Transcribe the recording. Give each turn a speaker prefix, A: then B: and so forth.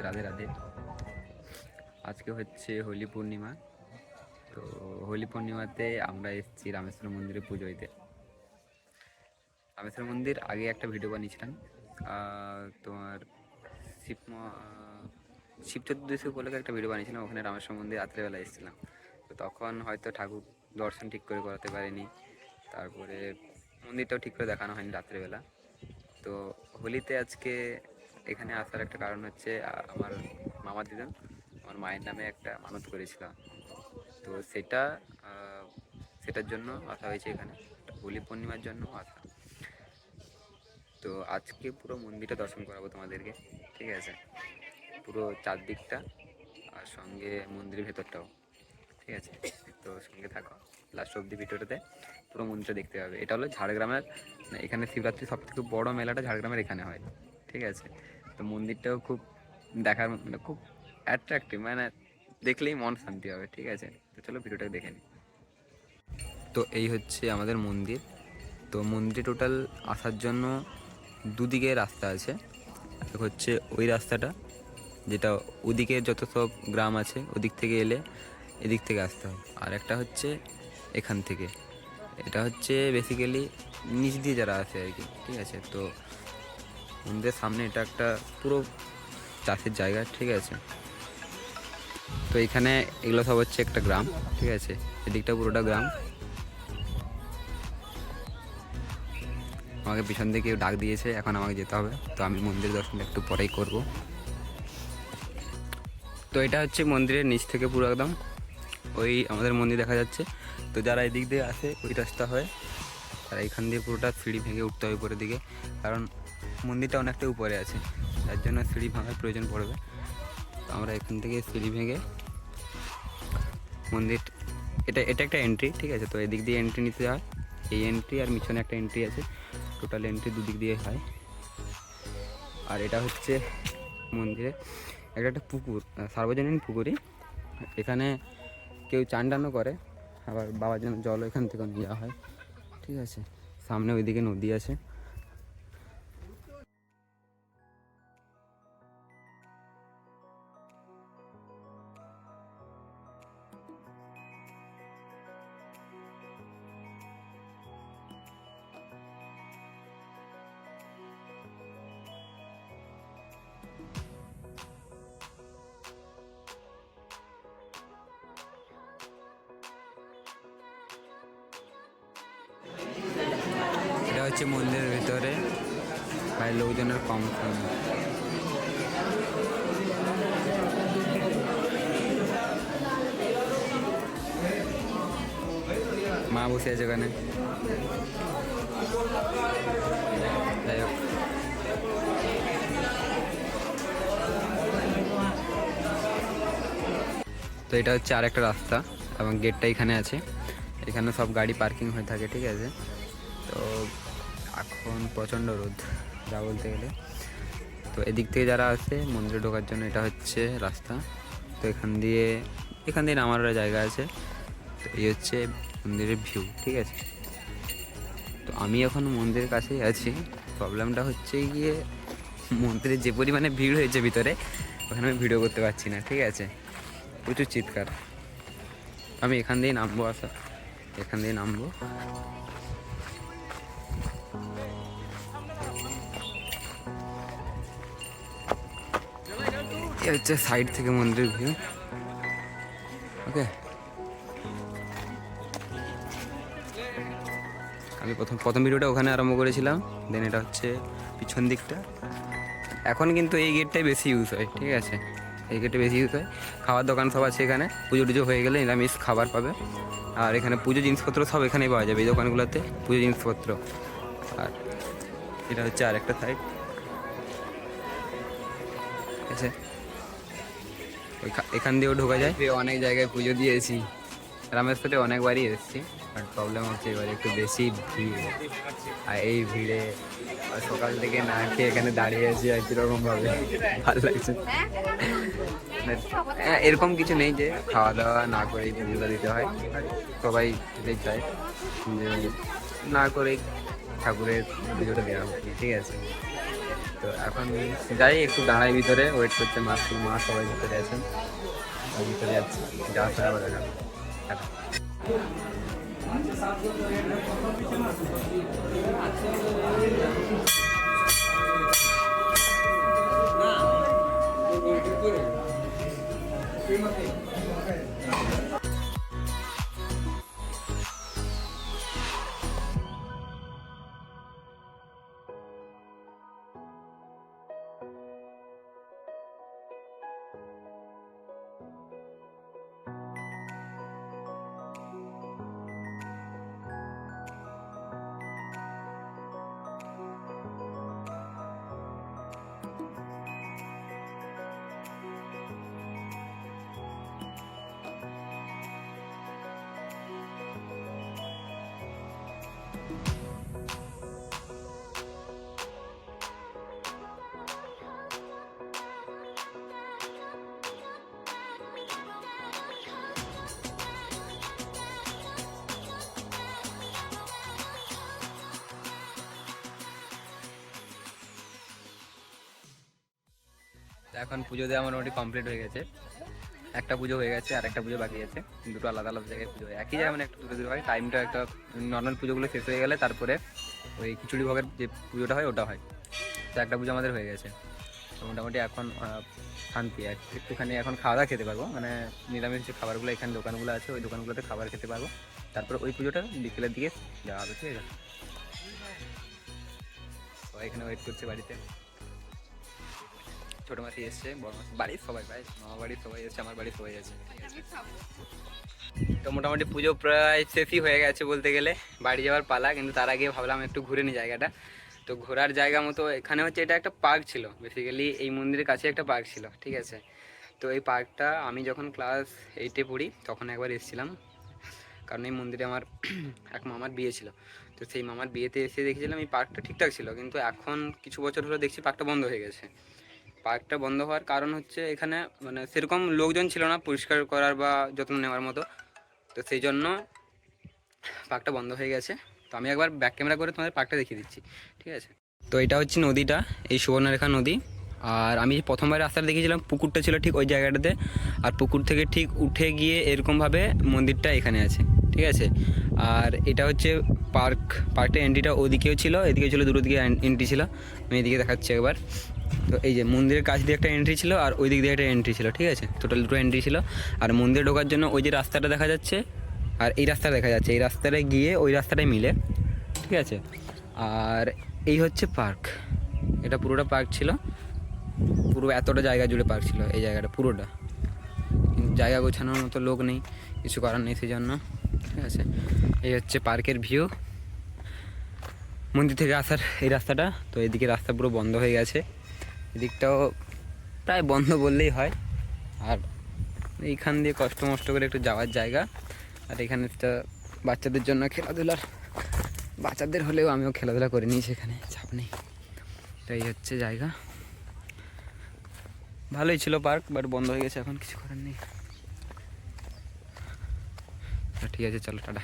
A: রাধে রাধে। আজকে হচ্ছে হোলি পূর্ণিমা। তো হোলি পূর্ণিমাতে আমরা এসেছি রামেশ্বর মন্দিরে পুজো দিতে। রামেশ্বর মন্দির আগে একটা ভিডিও বানিয়েছিলাম, তোমার শিব শিব চতুর্দশী উপলক্ষে একটা ভিডিও বানিয়েছিলাম। ওখানে রামেশ্বর মন্দির রাত্রেবেলা এসেছিলাম। তো তখন হয়তো ঠাকুর দর্শন ঠিক করে করাতে পারিনি, তারপরে মন্দিরটাও ঠিক করে দেখানো হয়নি রাত্রেবেলা। তো হোলিতে আজকে এখানে আসার একটা কারণ হচ্ছে আমার মামা দিদুন আমার মায়ের নামে একটা মানত করেছিল। তো সেটার জন্য আসা হয়েছে এখানে, হোলি পূর্ণিমার জন্য আসা। তো আজকে পুরো মন্দিরটা দর্শন করাবো তোমাদেরকে, ঠিক আছে? পুরো চারদিকটা আর সঙ্গে মন্দিরের ভেতরটাও, ঠিক আছে? তো সঙ্গে থাকো লাস্ট অব্দি ভিডিওটাতে, পুরো মন্দিরটা দেখতে হবে। এটা হলো ঝাড়গ্রামের, এখানে শিবরাত্রি সব থেকে বড়ো মেলাটা ঝাড়গ্রামের এখানে হয়, ঠিক আছে? তো মন্দিরটাও খুব দেখার মানে খুব অ্যাট্রাকটিভ, মানে দেখলেই মন শান্তি হবে, ঠিক আছে? তো চলো ভিডিওটা দেখে নিই। তো এই হচ্ছে আমাদের মন্দির। তো মন্দিরে টোটাল আসার জন্য দুদিকে রাস্তা আছে। এক হচ্ছে ওই রাস্তাটা, যেটা ওদিকে যত সব গ্রাম আছে ওদিক থেকে এলে এদিক থেকে আসতে হয়। আর একটা হচ্ছে এখান থেকে, এটা হচ্ছে বেসিক্যালি নিচ দিয়ে যারা আসে আর কি, ঠিক আছে? তো মন্দিরের সামনে এটা একটা পুরো চাষের জায়গা, ঠিক আছে? তো এখানে এগুলো সব হচ্ছে একটা গ্রাম, ঠিক আছে? এদিকটা পুরোটা গ্রাম। আমাকে পিছন থেকে কেউ ডাক দিয়েছে, এখন আমাকে যেতে হবে। তো আমি মন্দির দর্শনটা একটু পরেই করব। তো এটা হচ্ছে মন্দিরের নিচ থেকে পুরো একদম ওই আমাদের মন্দির দেখা যাচ্ছে। তো যারা এদিক দিয়ে আসে ওই রাস্তা হয়, আর এইখান দিয়ে পুরোটা সিঁড়ি ভেঙে উঠতে হবে উপরের দিকে, কারণ মন্দিরটা অনেকটা উপরে আছে, তার জন্য সিঁড়ি ভাঙার প্রয়োজন পড়বে। তো আমরা এখান থেকে সিঁড়ি ভেঙে মন্দির, এটা একটা এন্ট্রি, ঠিক আছে? তো এদিক দিয়ে এন্ট্রি নিতে হয়, এই এন্ট্রি আর মিছনে একটা এন্ট্রি আছে, টোটাল এন্ট্রি দুদিক দিয়ে হয়। আর এটা হচ্ছে মন্দিরে একটা পুকুর, সার্বজনীন পুকুরই। এখানে কেউ চান টানও করে, আবার বাবার জন্য জল এখান থেকে নিয়ে যাওয়া হয়, ঠিক আছে? সামনে ওইদিকে নদী আছে। এটা হচ্ছে মন্দিরের ভিতরে, প্রায় লোকজনের কম কম। মা বসে আছে ওখানে, যাই হোক। তো এটা হচ্ছে আর একটা রাস্তা এবং গেটটা এখানে আছে, এখানে সব গাড়ি পার্কিং হয়ে থাকে, ঠিক আছে? তো এখন প্রচণ্ড রোদ যা বলতে গেলে। তো এদিক থেকে যারা আসে মন্দিরে ঢোকার জন্য এটা হচ্ছে রাস্তা। তো এখান দিয়ে নামার জায়গা আছে। তো এই হচ্ছে মন্দিরের ভিউ, ঠিক আছে? তো আমি এখন মন্দিরের কাছেই আছি। প্রবলেমটা হচ্ছে গিয়ে মন্দিরে যে পরিমাণে ভিড় হয়েছে ভিতরে, ওখানে আমি ভিডিও করতে পারছি না, ঠিক আছে? প্রচুর চিৎকার। আমি এখান দিয়ে নামবো, এখান দিয়ে নামবো। এই হচ্ছে সাইড থেকে মন্দিরের ভিউ, ওকে? আমি প্রথম ভিডিওটা ওখানে আরম্ভ করেছিলাম, দেন এটা হচ্ছে পিছন দিকটা। এখন কিন্তু এই গেটটাই বেশি ইউজ হয়, ঠিক আছে? এই গেটে বেশি ইউজ হয়। খাবার দোকান সব আছে এখানে, পুজো টুজো হয়ে গেলে নিরামিষ খাবার পাবে। আর এখানে পুজো জিনিসপত্র সব এখানেই পাওয়া যাবে, এই দোকানগুলোতে পুজো জিনিসপত্র। আর এটা হচ্ছে আর একটা সাইড, ঠিক আছে? এখান দিয়েও ঢোকা যায়। অনেক জায়গায় পুজো দিয়েছি, রামেশ্বরে অনেকবারই এসেছি, বাট প্রবলেম হচ্ছে এবার একটু বেশি ভিড়। আর এই ভিড়ে সকাল থেকে না খেয়ে এখানে দাঁড়িয়ে আছি আর কীরকমভাবে ভালো লাগছে। এরকম কিছু নেই যে খাওয়া দাওয়া না করেই পুজোটা দিতে হয়, সবাই যেতেই চায় যে না করেই ঠাকুরের পুজোটা দেওয়া হয়, ঠিক আছে? তো এখন যাই একটু দাঁড়াই ভিতরে, ওয়েট করছে মা সবাই ভিতরে আছেন, ভিতরে যাচ্ছি, যাওয়ার পরে আবার দেখা হবে। টাটা। তো এখন পুজো দেওয়া মোটামুটি কমপ্লিট হয়ে গেছে, একটা পুজো হয়ে গেছে আর একটা পুজো বাকি আছে, দুটো আলাদা আলাদা জায়গায় পুজো হয়, একই জায়গায় মানে একটু দূরে দূরে হয়। টাইমটা একটা নর্মাল পুজোগুলো শেষ হয়ে গেলে তারপরে ওই খিচুড়ি ভোগের যে পুজোটা হয় ওটা হয়। তো একটা পুজো আমাদের হয়ে গেছে, তো মোটামুটি এখন শান্তি আর একটুখানি এখন খাওয়া দাওয়া খেতে পারবো, মানে নিরামিষ যে খাবারগুলো এখানে দোকানগুলো আছে ওই দোকানগুলোতে খাবার খেতে পারবো, তারপর ওই পুজোটা বিকেলের দিকে যাওয়া হবে, ঠিক আছে। সবাই এখানে ওয়েট করছে বাড়িতে, ছোটো মাসি এসছে, বড় মাসি, বাড়ির সবাই, ভাই মামা বাড়ির সবাই এসছে, আমার বাড়ির সবাই আছে, ঠিক আছে। তো মোটামুটি পুজো প্রায় শেষই হয়ে গেছে বলতে গেলে, বাড়ি যাওয়ার পালা, কিন্তু তার আগে ভাবলাম একটু ঘুরে নিই জায়গাটা। তো ঘোরার জায়গা মতো এখানে হচ্ছে, এটা একটা পার্ক ছিল, বেসিক্যালি এই মন্দিরের কাছে একটা পার্ক ছিল, ঠিক আছে। তো এই পার্কটা আমি যখন ক্লাস 8-এ পড়ি তখন একবার এসেছিলাম, কারণ এই মন্দিরে আমার এক মামার বিয়ে ছিল। তো সেই মামার বিয়েতে এসে দেখেছিলাম এই পার্কটা ঠিকঠাক ছিল, কিন্তু এখন কিছু বছর হলো দেখছি পার্কটা বন্ধ হয়ে গেছে। পার্কটা বন্ধ হওয়ার কারণ হচ্ছে এখানে মানে সেরকম লোকজন ছিল না পরিষ্কার করার বা যত্ন নেওয়ার মতো, তো সেই জন্য পার্কটা বন্ধ হয়ে গেছে। তো আমি একবার ব্যাক ক্যামেরা করে তোমাদের পার্কটা দেখিয়ে দিচ্ছি, ঠিক আছে। তো এটা হচ্ছে নদীটা, এই সুবর্ণরেখা নদী। আর আমি প্রথমবার রাস্তাটা দেখেছিলাম, পুকুরটা ছিল ঠিক ওই জায়গাটাতে, আর পুকুর থেকে ঠিক উঠে গিয়ে এরকমভাবে মন্দিরটা এখানে আছে, ঠিক আছে। আর এটা হচ্ছে পার্কটা এন্ট্রিটা ওদিকেও ছিল, এদিকেও ছিল, দুটো দিকে এন্ট্রি ছিল। আমি এদিকে দেখাচ্ছি একবার। তো এই যে মন্দিরের কাছ দিয়ে একটা এন্ট্রি ছিল আর ওই দিক দিয়ে একটা এন্ট্রি ছিল, ঠিক আছে, টোটাল দুটো এন্ট্রি ছিল। আর মন্দিরে ঢোকার জন্য ওই যে রাস্তাটা দেখা যাচ্ছে আর এই রাস্তাটা দেখা যাচ্ছে, এই রাস্তাটায় গিয়ে ওই রাস্তাটায় মিলে, ঠিক আছে। আর এই হচ্ছে পার্ক, এটা পুরোটা পার্ক ছিল, পুরো এতটা জায়গা জুড়ে পার্ক ছিল এই জায়গাটা পুরোটা, কিন্তু জায়গা গোছানোর মতো লোক নেই, কিছু করার নেই সেই জন্য, ঠিক আছে। এই হচ্ছে পার্কের ভিউ, মন্দির থেকে আসার এই রাস্তাটা। তো এদিকে রাস্তা পুরো বন্ধ হয়ে গেছে, এদিকটাও প্রায় বন্ধ বললেই হয়। আর এইখান দিয়ে কষ্ট মষ্ট করে একটু যাওয়ার জায়গা, আর এখানে একটা বাচ্চাদের জন্য খেলাধুলার, বাচ্চাদের হলেও আমিও খেলাধুলা করে নিয়েছি, এখানে চাপ নেই। তো এই হচ্ছে জায়গা, ভালোই ছিল পার্ক, বাট বন্ধ হয়ে গেছে, এখন কিছু করার নেই। ঠিক আছে, চলো টাটা।